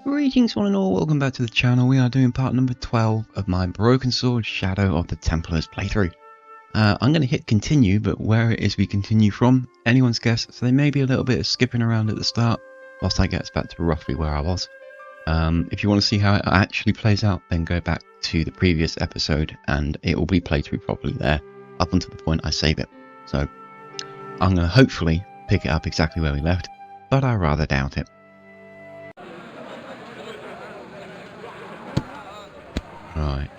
Greetings one and all, welcome back to the channel. We are doing part number 12 of my Broken Sword Shadow of the Templars playthrough. I'm going to hit continue, but where it is we continue from, anyone's guess, so there may be a little bit of skipping around at the start, whilst I get back to roughly where I was. If you want to see how it actually plays out, then go back to the previous episode and it will be played through properly there, up until the point I save it. So, I'm going to hopefully pick it up exactly where we left, but I rather doubt it. Right.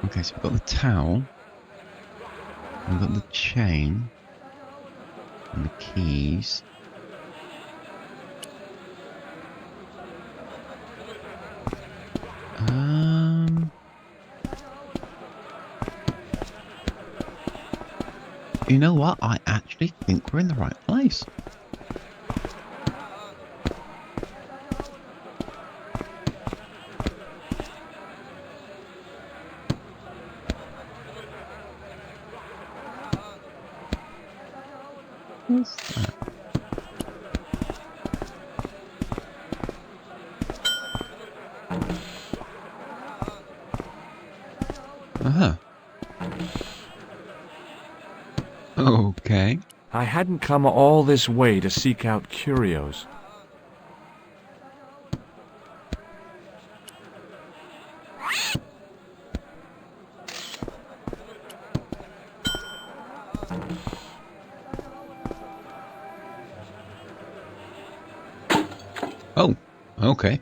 Okay, so we've got the towel, we've got the chain, and the keys. You know what? I actually think we're in the right place. What's that? Uh-huh. Okay. I hadn't come all this way to seek out curios. Oh, okay.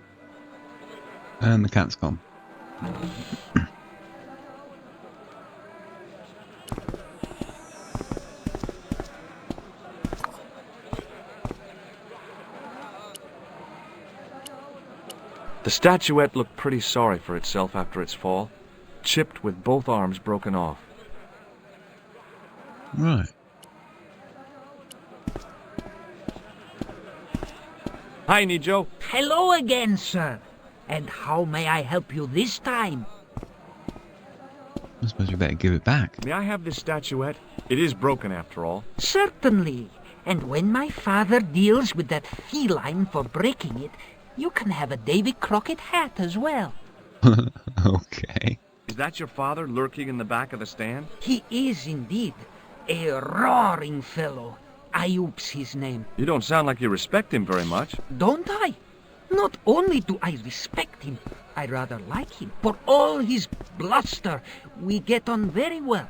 And the cat's gone. The statuette looked pretty sorry for itself after its fall, chipped with both arms broken off. Right. Hi, Nijo. Hello again, sir. And how may I help you this time? I suppose we better give it back. May I have this statuette? It is broken after all. Certainly. And when my father deals with that feline for breaking it, you can have a Davy Crockett hat as well. Okay. Is that your father lurking in the back of the stand? He is indeed a roaring fellow. Ayup's his name. You don't sound like you respect him very much. Don't I? Not only do I respect him, I rather like him. For all his bluster, we get on very well.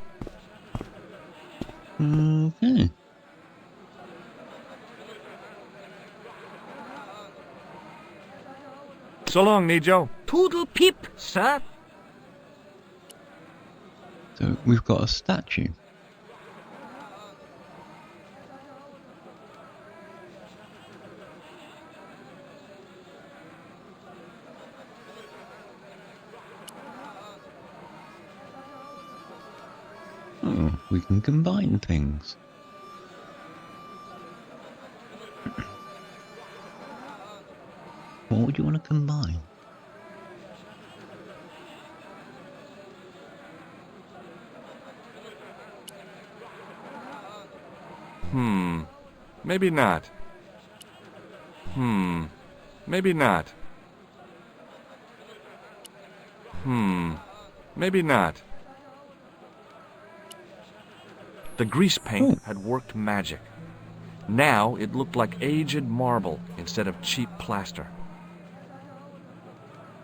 Okay. So long, Nijo. Toodle pip, sir. So we've got a statue. Oh, we can combine things. What would you want to combine? Maybe not. Maybe not. Maybe not. The grease paint had worked magic. Now it looked like aged marble instead of cheap plaster.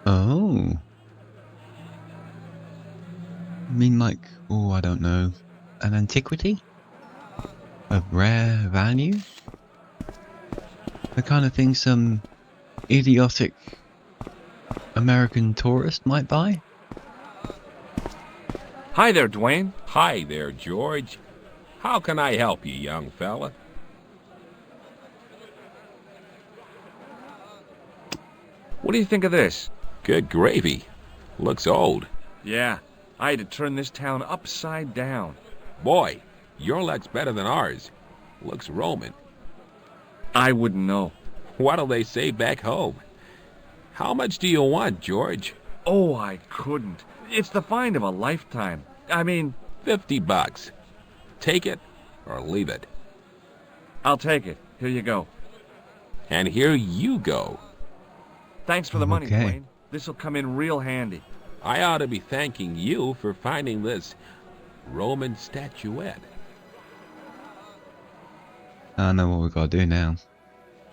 Oh. I mean, like, oh, I don't know, an antiquity? Of rare value? The kind of thing some idiotic American tourist might buy? Hi there, Dwayne. Hi there, George. How can I help you, young fella? What do you think of this? Good gravy. Looks old. Yeah, I had to turn this town upside down. Boy, your luck's better than ours. Looks Roman. I wouldn't know. What'll they say back home? How much do you want, George? Oh, I couldn't. It's the find of a lifetime. I mean, $50. Take it or leave it. I'll take it. Here you go. And here you go. Thanks for the money, Okay. Dwayne. This'll come in real handy. I ought to be thanking you for finding this Roman statuette. I know what we've got to do now.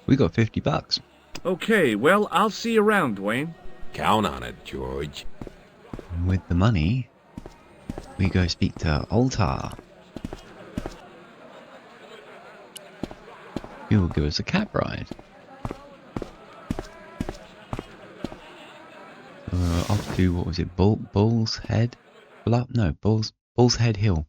We got $50. Okay, well, I'll see you around, Dwayne. Count on it, George. And with the money, we go speak to Altar. He will give us a cab ride. So we're off to, what was it, Bull's Head? No, Bull's Head Hill.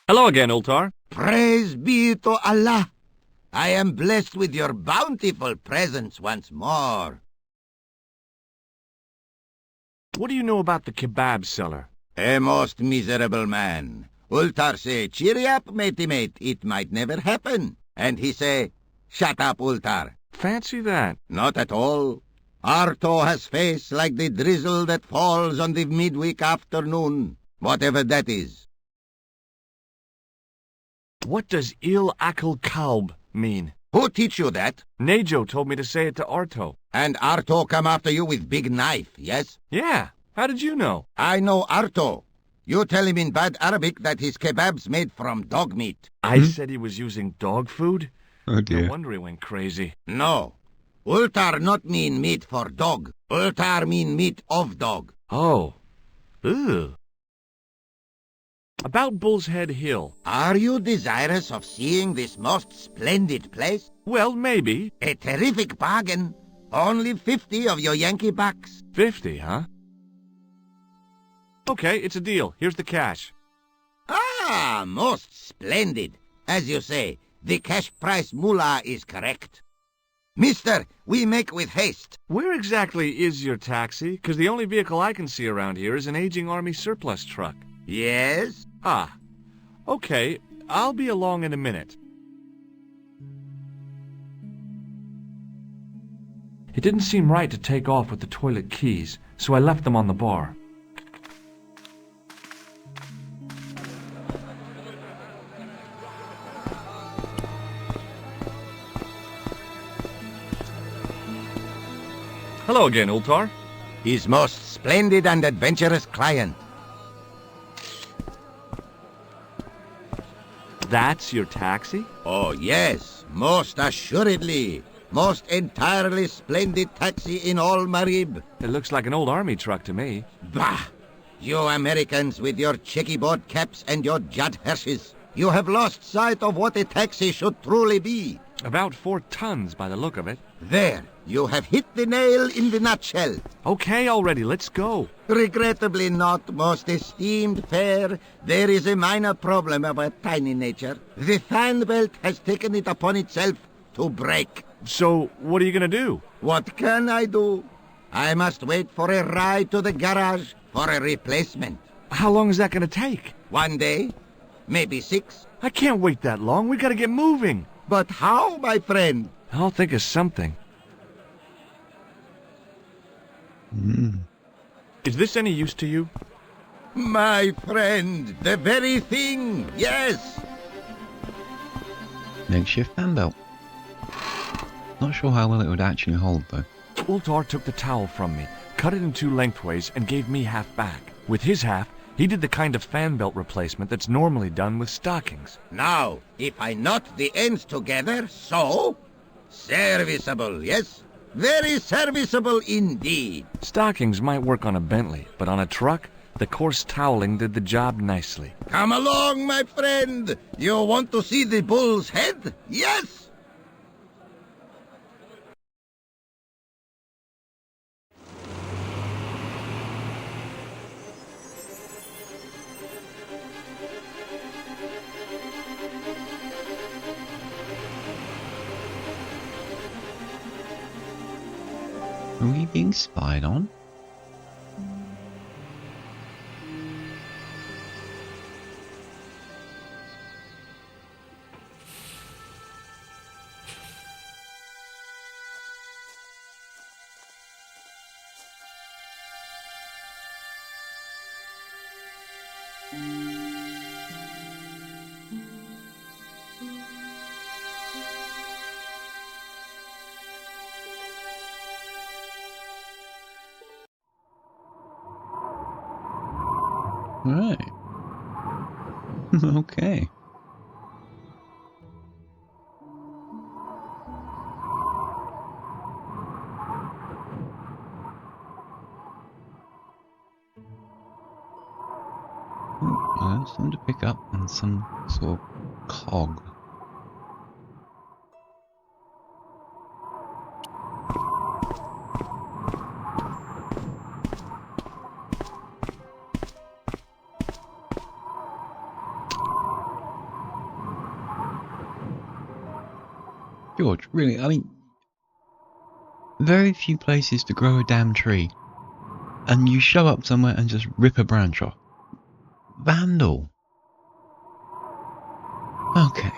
Hello again, Ultar. Praise be to Allah. I am blessed with your bountiful presence once more. What do you know about the kebab seller? A most miserable man. Ultar say, cheery up, matey mate, it might never happen. And he say, shut up, Ultar. Fancy that. Not at all. Arto has face like the drizzle that falls on the midweek afternoon, whatever that is. What does Il Akal Kalb mean? Who teach you that? Nejo told me to say it to Arto. And Arto come after you with big knife, yes? Yeah. How did you know? I know Arto. You tell him in bad Arabic that his kebab's made from dog meat. I said he was using dog food? Oh No dear. wonder he went crazy. No. Ultar not mean meat for dog. Ultar mean meat of dog. Oh. Ugh. About Bull's Head Hill. Are you desirous of seeing this most splendid place? Well, maybe. A terrific bargain. Only 50 of your Yankee bucks. 50, huh? Okay, it's a deal. Here's the cash. Ah, most splendid. As you say, the cash price mullah is correct. Mister, we make with haste. Where exactly is your taxi? 'Cause the only vehicle I can see around here is an aging army surplus truck. Yes? Ah. Okay, I'll be along in a minute. It didn't seem right to take off with the toilet keys, so I left them on the bar. Hello again, Ultar. His most splendid and adventurous client. That's your taxi? Oh, yes, most assuredly. Most entirely splendid taxi in all Marib. It looks like an old army truck to me. Bah! You Americans with your checkerboard caps and your Judd Hershes. You have lost sight of what a taxi should truly be. About 4 tons by the look of it. There, you have hit the nail in the nutshell. Okay, already, let's go. Regrettably not, most esteemed fair. There is a minor problem of a tiny nature. The fan belt has taken it upon itself to break. So, what are you gonna do? What can I do? I must wait for a ride to the garage for a replacement. How long is that gonna take? 1 day, maybe 6. I can't wait that long. We gotta get moving. But how, my friend? I'll think of something. Is this any use to you? My friend, the very thing, yes. Makeshift fan belt. Not sure how well it would actually hold though. Ultar took the towel from me, cut it in 2 lengthways, and gave me half back. With his half, he did the kind of fan belt replacement that's normally done with stockings. Now, if I knot the ends together, so... Serviceable, yes? Very serviceable indeed. Stockings might work on a Bentley, but on a truck, the coarse toweling did the job nicely. Come along, my friend. You want to see the bull's head? Yes? Are we being spied on? Right. Okay. Something to pick up and some sort of cog. George, really, I mean, very few places to grow a damn tree, and you show up somewhere and just rip a branch off. Vandal. Okay.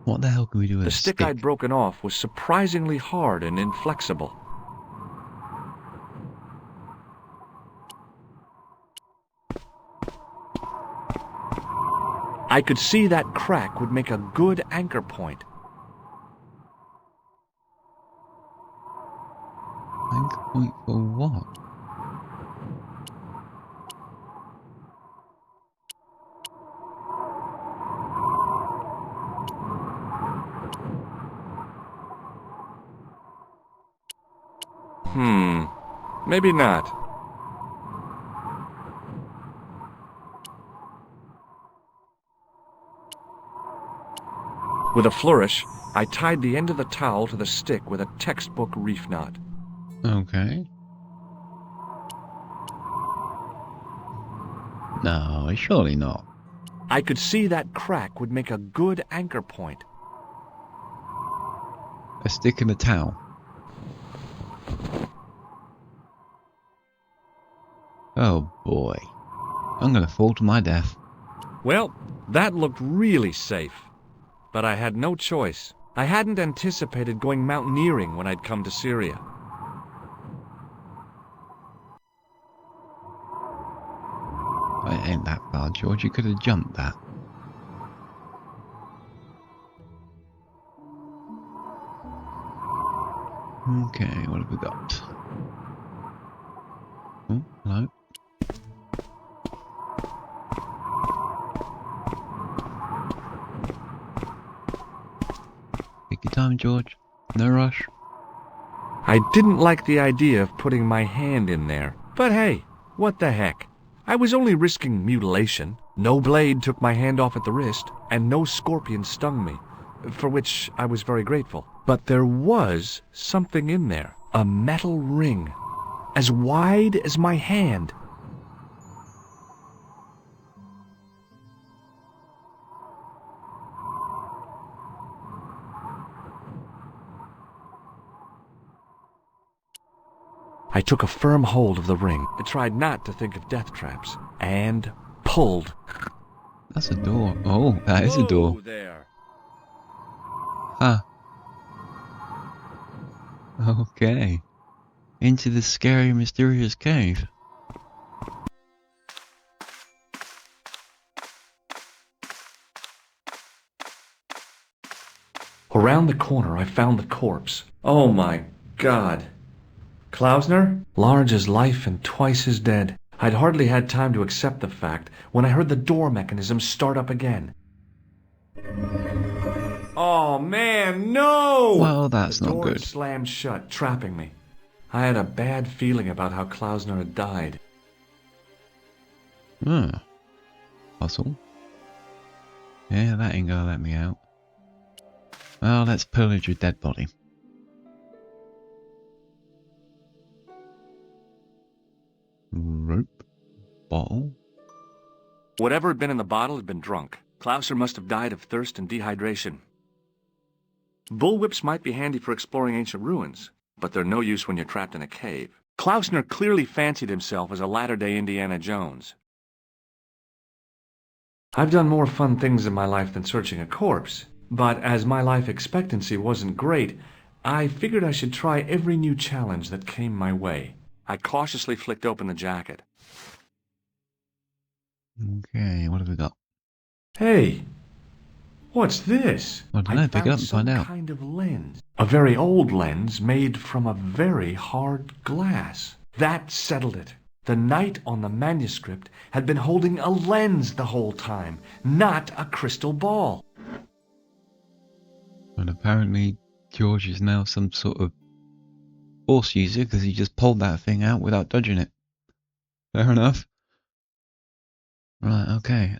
What the hell can we do with The a stick stick? I'd broken off was surprisingly hard and inflexible. I could see that crack would make a good anchor point. Anchor point for what? Maybe not. With a flourish, I tied the end of the towel to the stick with a textbook reef knot. Okay. No, surely not. I could see that crack would make a good anchor point. A stick and a towel. Oh boy. I'm gonna fall to my death. Well, that looked really safe. But I had no choice. I hadn't anticipated going mountaineering when I'd come to Syria. It ain't that far, George. You could have jumped that. Okay, what have we got? Oh, hello. Take your time, George. No rush. I didn't like the idea of putting my hand in there. But hey, what the heck? I was only risking mutilation. No blade took my hand off at the wrist, and no scorpion stung me, for which I was very grateful. But there was something in there. A metal ring, as wide as my hand. I took a firm hold of the ring. I tried not to think of death traps, and pulled. That's a door. Oh, that is a door. Whoa there. Huh. Okay. Into the scary, mysterious cave. Around the corner, I found the corpse. Oh my God. Klausner? Large as life and twice as dead. I'd hardly had time to accept the fact when I heard the door mechanism start up again. Oh man, no! Well, that's the not door good. slammed shut, trapping me. I had a bad feeling about how Klausner had died. Puzzle. Yeah, that ain't gonna let me out. Well, let's pillage your dead body. Rope. Bottle. Whatever had been in the bottle had been drunk. Klausner must have died of thirst and dehydration. Bullwhips might be handy for exploring ancient ruins, but they're no use when you're trapped in a cave. Klausner clearly fancied himself as a latter-day Indiana Jones. I've done more fun things in my life than searching a corpse, but as my life expectancy wasn't great, I figured I should try every new challenge that came my way. I cautiously flicked open the jacket. Okay, what have we got? Hey, what's this? I don't know, pick it up and find out. Kind of lens. A very old lens made from a very hard glass. That settled it. The knight on the manuscript had been holding a lens the whole time, not a crystal ball. And apparently George is now some sort of Force user because he just pulled that thing out without dodging it. Fair enough. Right, okay.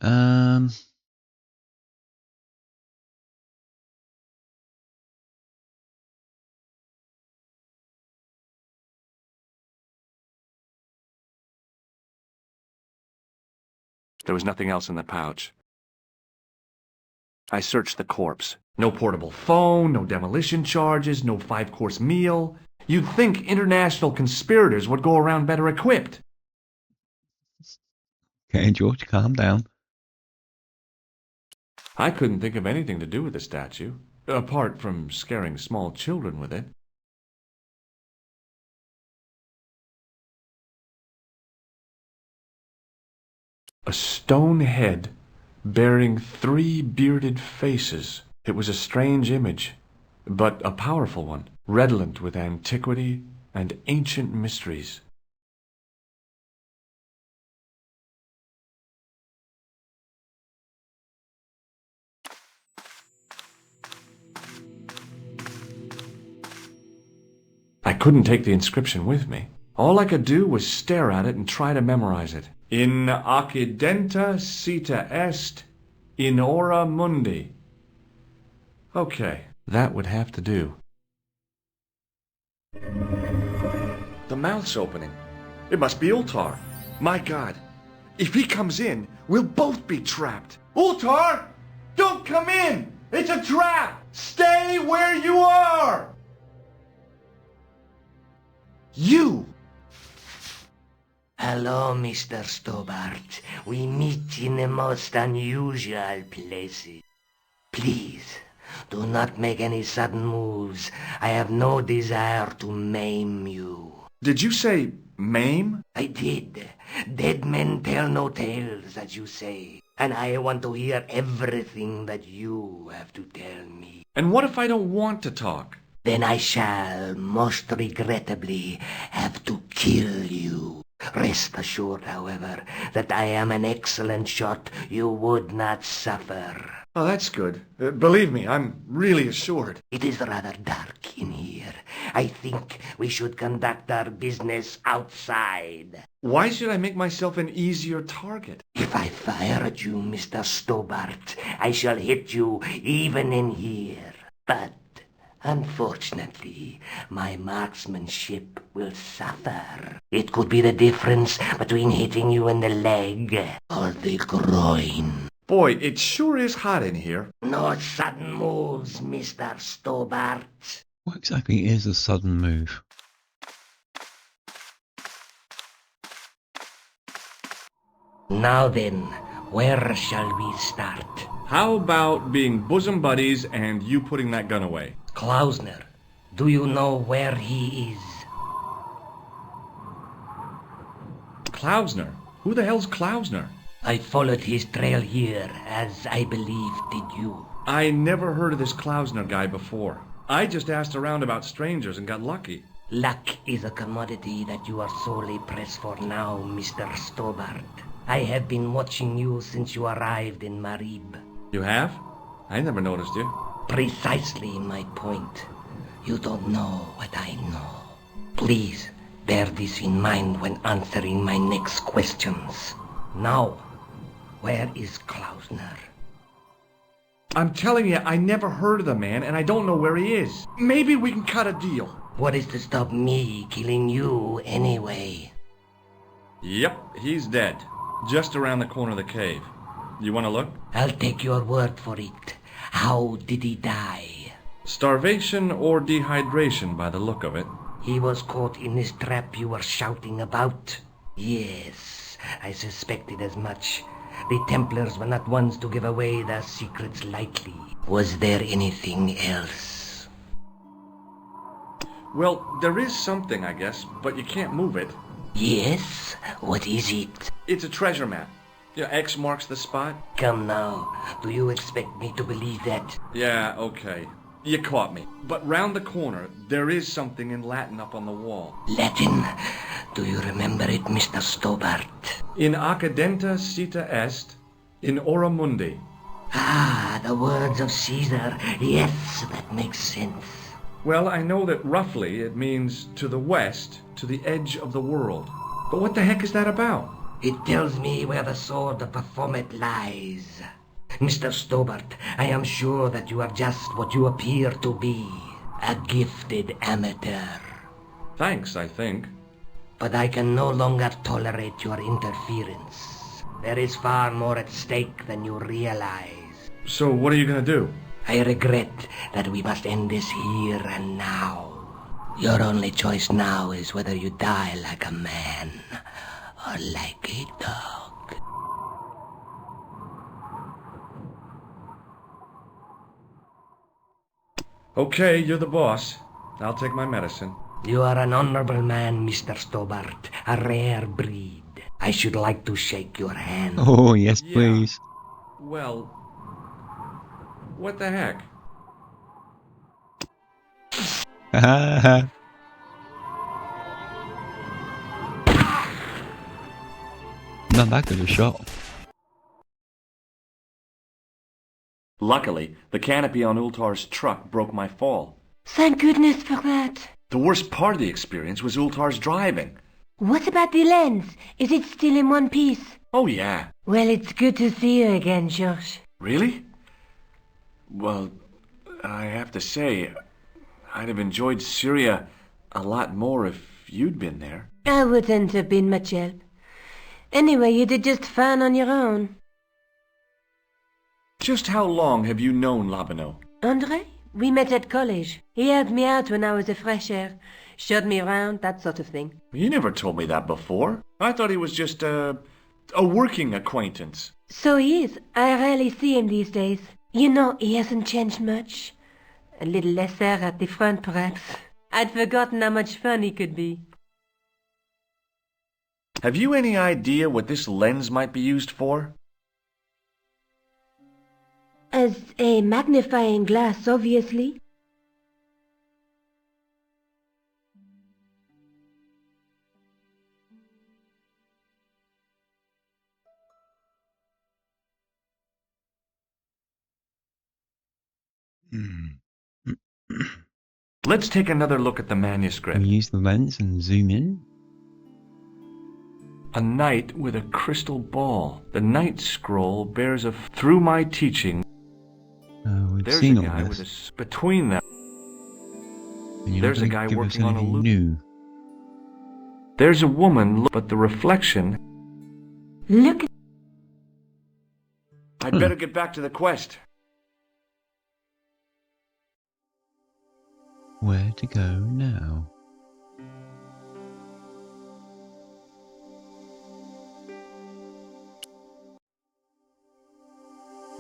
There was nothing else in the pouch. I searched the corpse. No portable phone, no demolition charges, no 5-course meal. You'd think international conspirators would go around better equipped. Okay, George, calm down. I couldn't think of anything to do with the statue, apart from scaring small children with it. A stone head bearing 3 bearded faces. It was a strange image, but a powerful one, redolent with antiquity and ancient mysteries. I couldn't take the inscription with me. All I could do was stare at it and try to memorize it. In occidenta sita est, in ora mundi. Okay, that would have to do. The mouth's opening. It must be Ultar. My God, if he comes in, we'll both be trapped. Ultar! Don't come in! It's a trap! Stay where you are! You! Hello, Mr. Stobart. We meet in the most unusual places. Please, do not make any sudden moves. I have no desire to maim you. Did you say maim? I did. Dead men tell no tales, as you say. And I want to hear everything that you have to tell me. And what if I don't want to talk? Then I shall, most regrettably, have to kill you. Rest assured, however, that I am an excellent shot you would not suffer. Oh, that's good. Believe me, I'm really assured. It is rather dark in here. I think we should conduct our business outside. Why should I make myself an easier target? If I fire at you, Mr. Stobart, I shall hit you even in here. But unfortunately, my marksmanship will suffer. It could be the difference between hitting you in the leg or the groin. Boy, it sure is hot in here. No sudden moves, Mr. Stobart. What exactly is a sudden move? Now then, where shall we start? How about being bosom buddies and you putting that gun away? Klausner, do you know where he is? Klausner? Who the hell's Klausner? I followed his trail here, as I believe did you. I never heard of this Klausner guy before. I just asked around about strangers and got lucky. Luck is a commodity that you are sorely pressed for now, Mr. Stobart. I have been watching you since you arrived in Marib. You have? I never noticed you. Precisely my point. You don't know what I know. Please bear this in mind when answering my next questions. Now, where is Klausner? I'm telling you, I never heard of the man and I don't know where he is. Maybe we can cut a deal. What is to stop me killing you anyway? Yep, he's dead. Just around the corner of the cave. You want to look? I'll take your word for it. How did he die? Starvation or dehydration by the look of it. He was caught in this trap you were shouting about? Yes, I suspected as much. The Templars were not ones to give away their secrets lightly. Was there anything else? Well, there is something, I guess, but you can't move it. Yes? What is it? It's a treasure map. Yeah, X marks the spot. Come now, do you expect me to believe that? Yeah, okay. You caught me. But round the corner, there is something in Latin up on the wall. Latin? Do you remember it, Mr. Stobart? In accidenta cita est, in ora mundi. Ah, the words of Caesar. Yes, that makes sense. Well, I know that roughly it means to the west, to the edge of the world. But what the heck is that about? It tells me where the sword of Baphomet lies. Mr. Stobart, I am sure that you are just what you appear to be. A gifted amateur. Thanks, I think. But I can no longer tolerate your interference. There is far more at stake than you realize. So what are you gonna do? I regret that we must end this here and now. Your only choice now is whether you die like a man or like a dog. Okay, you're the boss. I'll take my medicine. You are an honorable man, Mr. Stobart, a rare breed. I should like to shake your hand. Oh, yes, Yeah. please. Well, what the heck? Not that good a shot. Luckily, the canopy on Ultar's truck broke my fall. Thank goodness for that. The worst part of the experience was Ultar's driving. What about the lens? Is it still in one piece? Oh, yeah. Well, it's good to see you again, Josh. Really? Well, I have to say, I'd have enjoyed Syria a lot more if you'd been there. I wouldn't have been much help. Anyway, you did just fine on your own. Just how long have you known Labano? Andre? We met at college. He helped me out when I was a fresher. Showed me around, that sort of thing. You never told me that before. I thought he was just a working acquaintance. So he is. I rarely see him these days. You know, he hasn't changed much. A little lesser at the front, perhaps. I'd forgotten how much fun he could be. Have you any idea what this lens might be used for? As a magnifying glass, obviously. Let's take another look at the manuscript. We use the lens and zoom in. A knight with a crystal ball. The knight scroll bears a through my teaching. We've There's seen a all guy this. with between them. And you're there's not a gonna guy give us working on a anything loop. new. There's a woman, but the reflection. Look at... I'd better get back to the quest. Where to go now?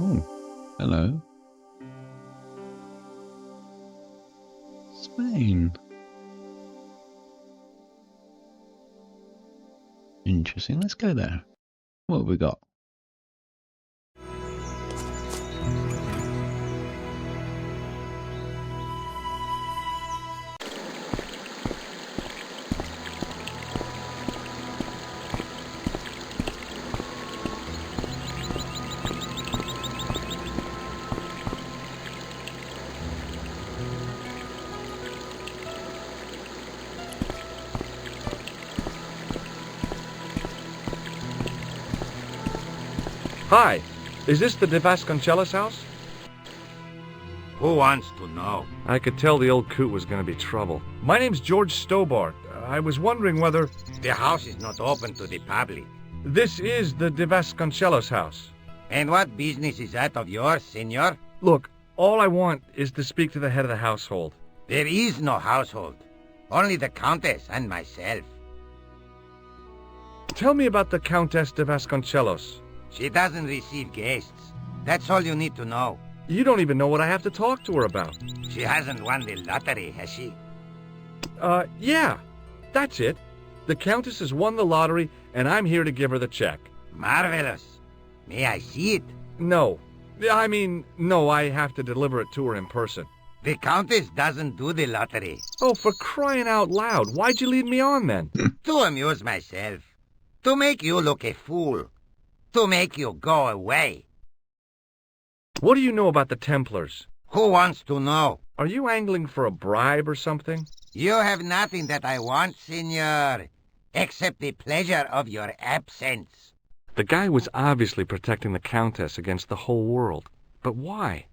Oh, hello. Spain. Interesting, let's go there. What have we got? Hi, is this the De Vasconcelos house? Who wants to know? I could tell the old coot was going to be trouble. My name's George Stobart. I was wondering whether... The house is not open to the public. This is the De Vasconcelos house. And what business is that of yours, senor? Look, all I want is to speak to the head of the household. There is no household. Only the Countess and myself. Tell me about the Countess de Vasconcelos. She doesn't receive guests. That's all you need to know. You don't even know what I have to talk to her about. She hasn't won the lottery, has she? Yeah. That's it. The Countess has won the lottery, and I'm here to give her the check. Marvelous. May I see it? No. I mean, no, I have to deliver it to her in person. The Countess doesn't do the lottery. Oh, for crying out loud, why'd you lead me on then? To amuse myself. To make you look a fool. To make you go away. What do you know about the Templars? Who wants to know? Are you angling for a bribe or something? You have nothing that I want, senor, except the pleasure of your absence. The guy was obviously protecting the Countess against the whole world. But why?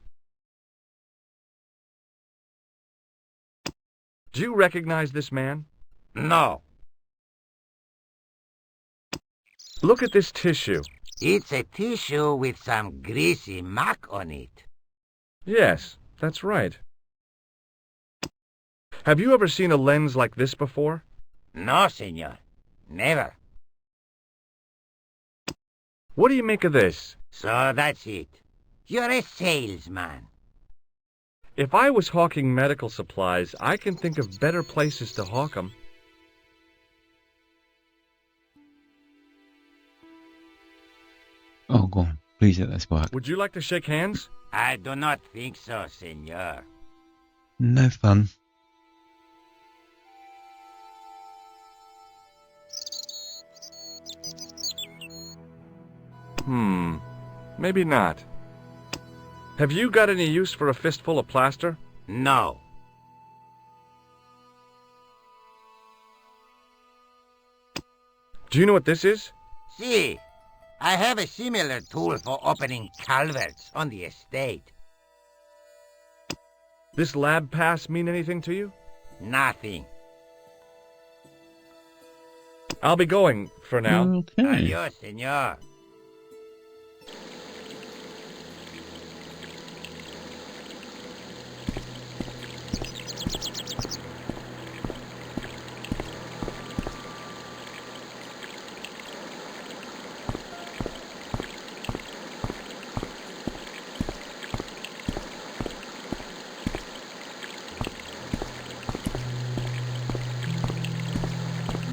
Do you recognize this man? No. Look at this tissue. It's a tissue with some greasy muck on it. Yes, that's right. Have you ever seen a lens like this before? No, senor. Never. What do you make of this? So that's it. You're a salesman. If I was hawking medical supplies, I can think of better places to hawk 'em. Oh, go on. Please let this work. Would you like to shake hands? I do not think so, senor. No fun. Maybe not. Have you got any use for a fistful of plaster? No. Do you know what this is? See, I have a similar tool for opening culverts on the estate. This lab pass mean anything to you? Nothing. I'll be going for now. Okay. Adios, senor.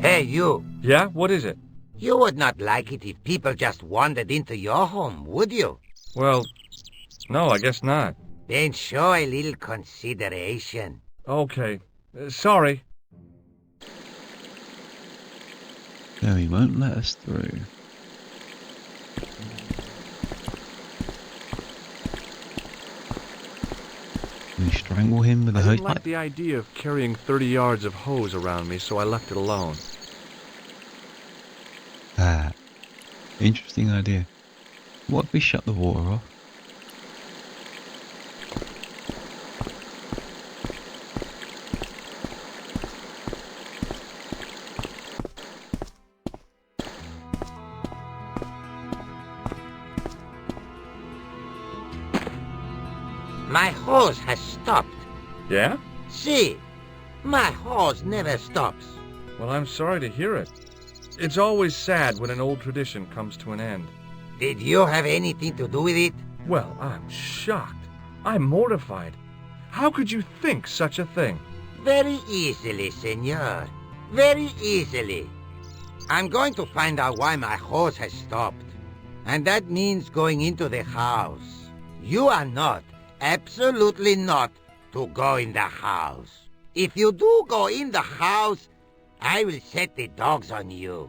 Hey, you. Yeah? What is it? You would not like it if people just wandered into your home, would you? Well, no, I guess not. Then show a little consideration. Okay. Sorry. So he won't let us through. We strangle him with a I hose didn't like pipe. the idea of carrying 30 yards of hose around me, so I left it alone. Ah, interesting idea. What if we shut the water off? My hose has stopped. Yeah? See, my hose never stops. Well, I'm sorry to hear it. It's always sad when an old tradition comes to an end. Did you have anything to do with it? Well, I'm shocked. I'm mortified. How could you think such a thing? Very easily, senor. Very easily. I'm going to find out why my hose has stopped. And that means going into the house. You are not, absolutely not, to go in the house. If you do go in the house, I will set the dogs on you.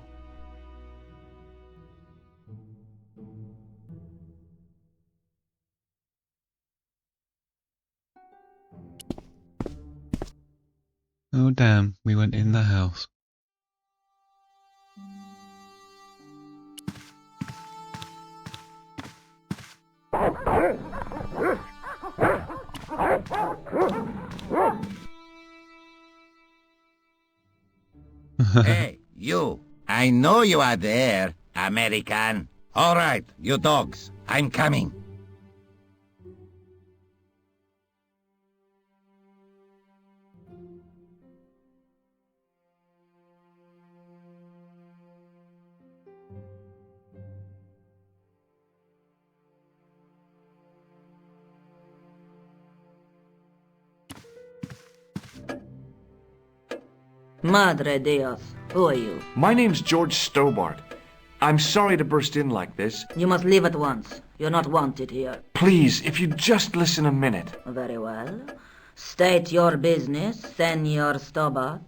Oh damn, we went in the house. Hey, you. I know you are there, American. All right, you dogs. I'm coming. Madre Dios, who are you? My name's George Stobart. I'm sorry to burst in like this. You must leave at once. You're not wanted here. Please, if you'd just listen a minute. Very well. State your business, Senor Stobart.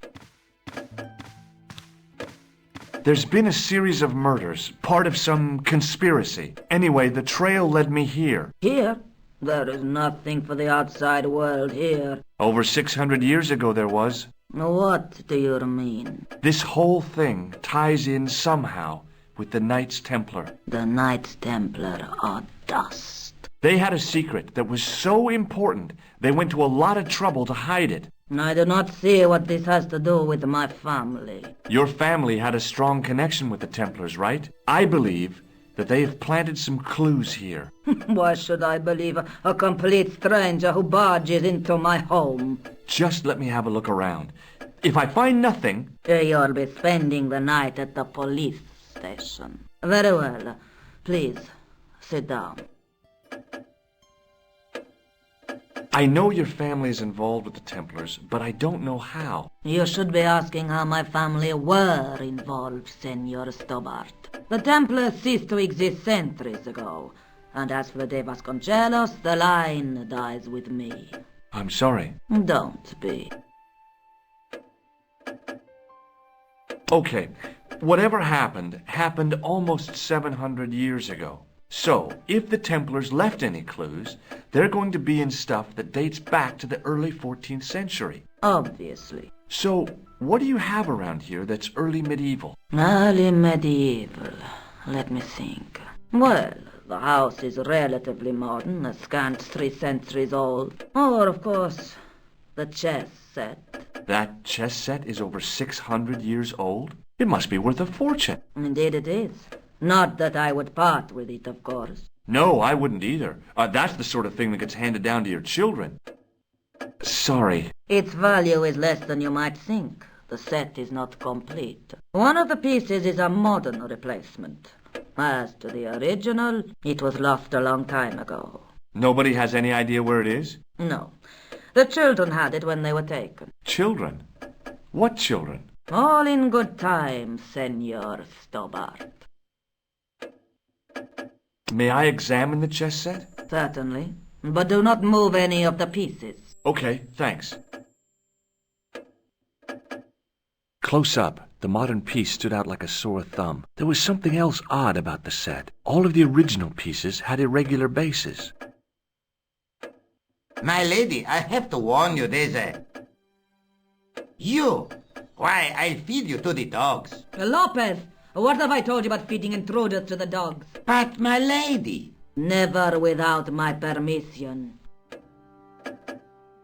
There's been a series of murders, part of some conspiracy. Anyway, the trail led me here. Here? There is nothing for the outside world here. Over 600 years ago there was. What do you mean? This whole thing ties in somehow with the Knights Templar. The Knights Templar are dust. They had a secret that was so important, they went to a lot of trouble to hide it. I do not see what this has to do with my family. Your family had a strong connection with the Templars, right? I believe that they have planted some clues here. Why should I believe a complete stranger who barges into my home? Just let me have a look around. If I find nothing... You'll be spending the night at the police station. Very well. Please, sit down. I know your family is involved with the Templars, but I don't know how. You should be asking how my family were involved, Senor Stobart. The Templars ceased to exist centuries ago, and as for De Vasconcelos, the line dies with me. I'm sorry. Don't be. Okay, whatever happened almost 700 years ago. So, if the Templars left any clues, they're going to be in stuff that dates back to the early 14th century. Obviously. So, what do you have around here that's early medieval? Early medieval. Let me think. Well, the house is relatively modern, a scant 3 centuries old. Or, of course, the chess set. That chess set is over 600 years old? It must be worth a fortune. Indeed it is. Not that I would part with it, of course. No, I wouldn't either. That's the sort of thing that gets handed down to your children. Sorry. Its value is less than you might think. The set is not complete. One of the pieces is a modern replacement. As to the original, it was lost a long time ago. Nobody has any idea where it is? No. The children had it when they were taken. Children? What children? All in good time, Senor Stobart. May I examine the chess set? Certainly. But do not move any of the pieces. Okay, thanks. Close up, the modern piece stood out like a sore thumb. There was something else odd about the set. All of the original pieces had irregular bases. My lady, I have to warn you, there's a... You! Why, I'll feed you to the dogs. Lopez! What have I told you about feeding intruders to the dogs? But, my lady... Never without my permission.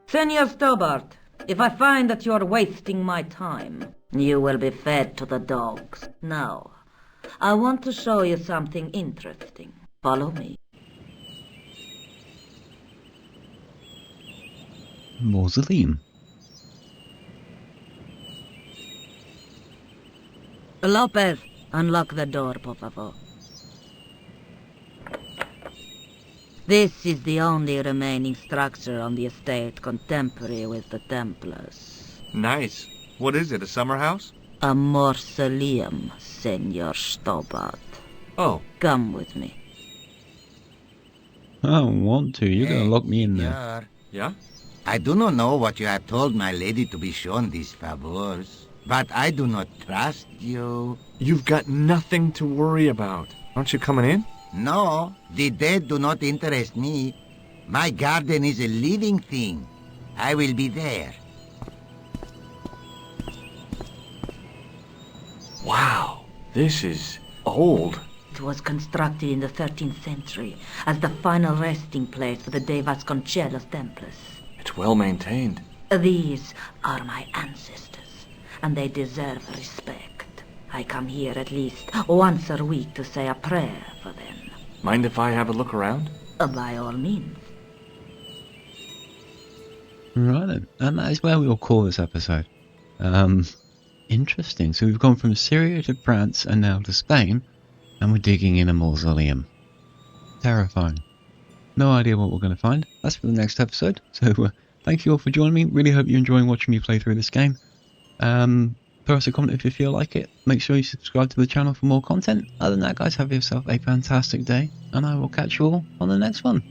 Senor Stobart, if I find that you're wasting my time, you will be fed to the dogs. Now, I want to show you something interesting. Follow me. Mausoleum. Lopez, unlock the door, por favor. This is the only remaining structure on the estate contemporary with the Templars. Nice. What is it, a summer house? A mausoleum, Senor Stobart. Oh. Come with me. I don't want to. You're going to lock me in there. Yeah? I do not know what you have told my lady to be shown these favors, but I do not trust you. You've got nothing to worry about. Aren't you coming in? No, the dead do not interest me. My garden is a living thing. I will be there. Wow, this is old. It was constructed in the 13th century as the final resting place for the De Vasconcelos Templars. It's well maintained. These are my ancestors, and they deserve respect. I come here at least once a week to say a prayer for them. Mind if I have a look around? By all means. Right then, and that is where we'll call this episode. Interesting. So we've gone from Syria to France and now to Spain, and we're digging in a mausoleum. Terrifying. No idea what we're going to find. That's for the next episode. So thank you all for joining me. Really hope you're enjoying watching me play through this game. Throw us a comment if you feel like it. Make sure you subscribe to the channel for more content. Other than that, guys, have yourself a fantastic day, and I will catch you all on the next one.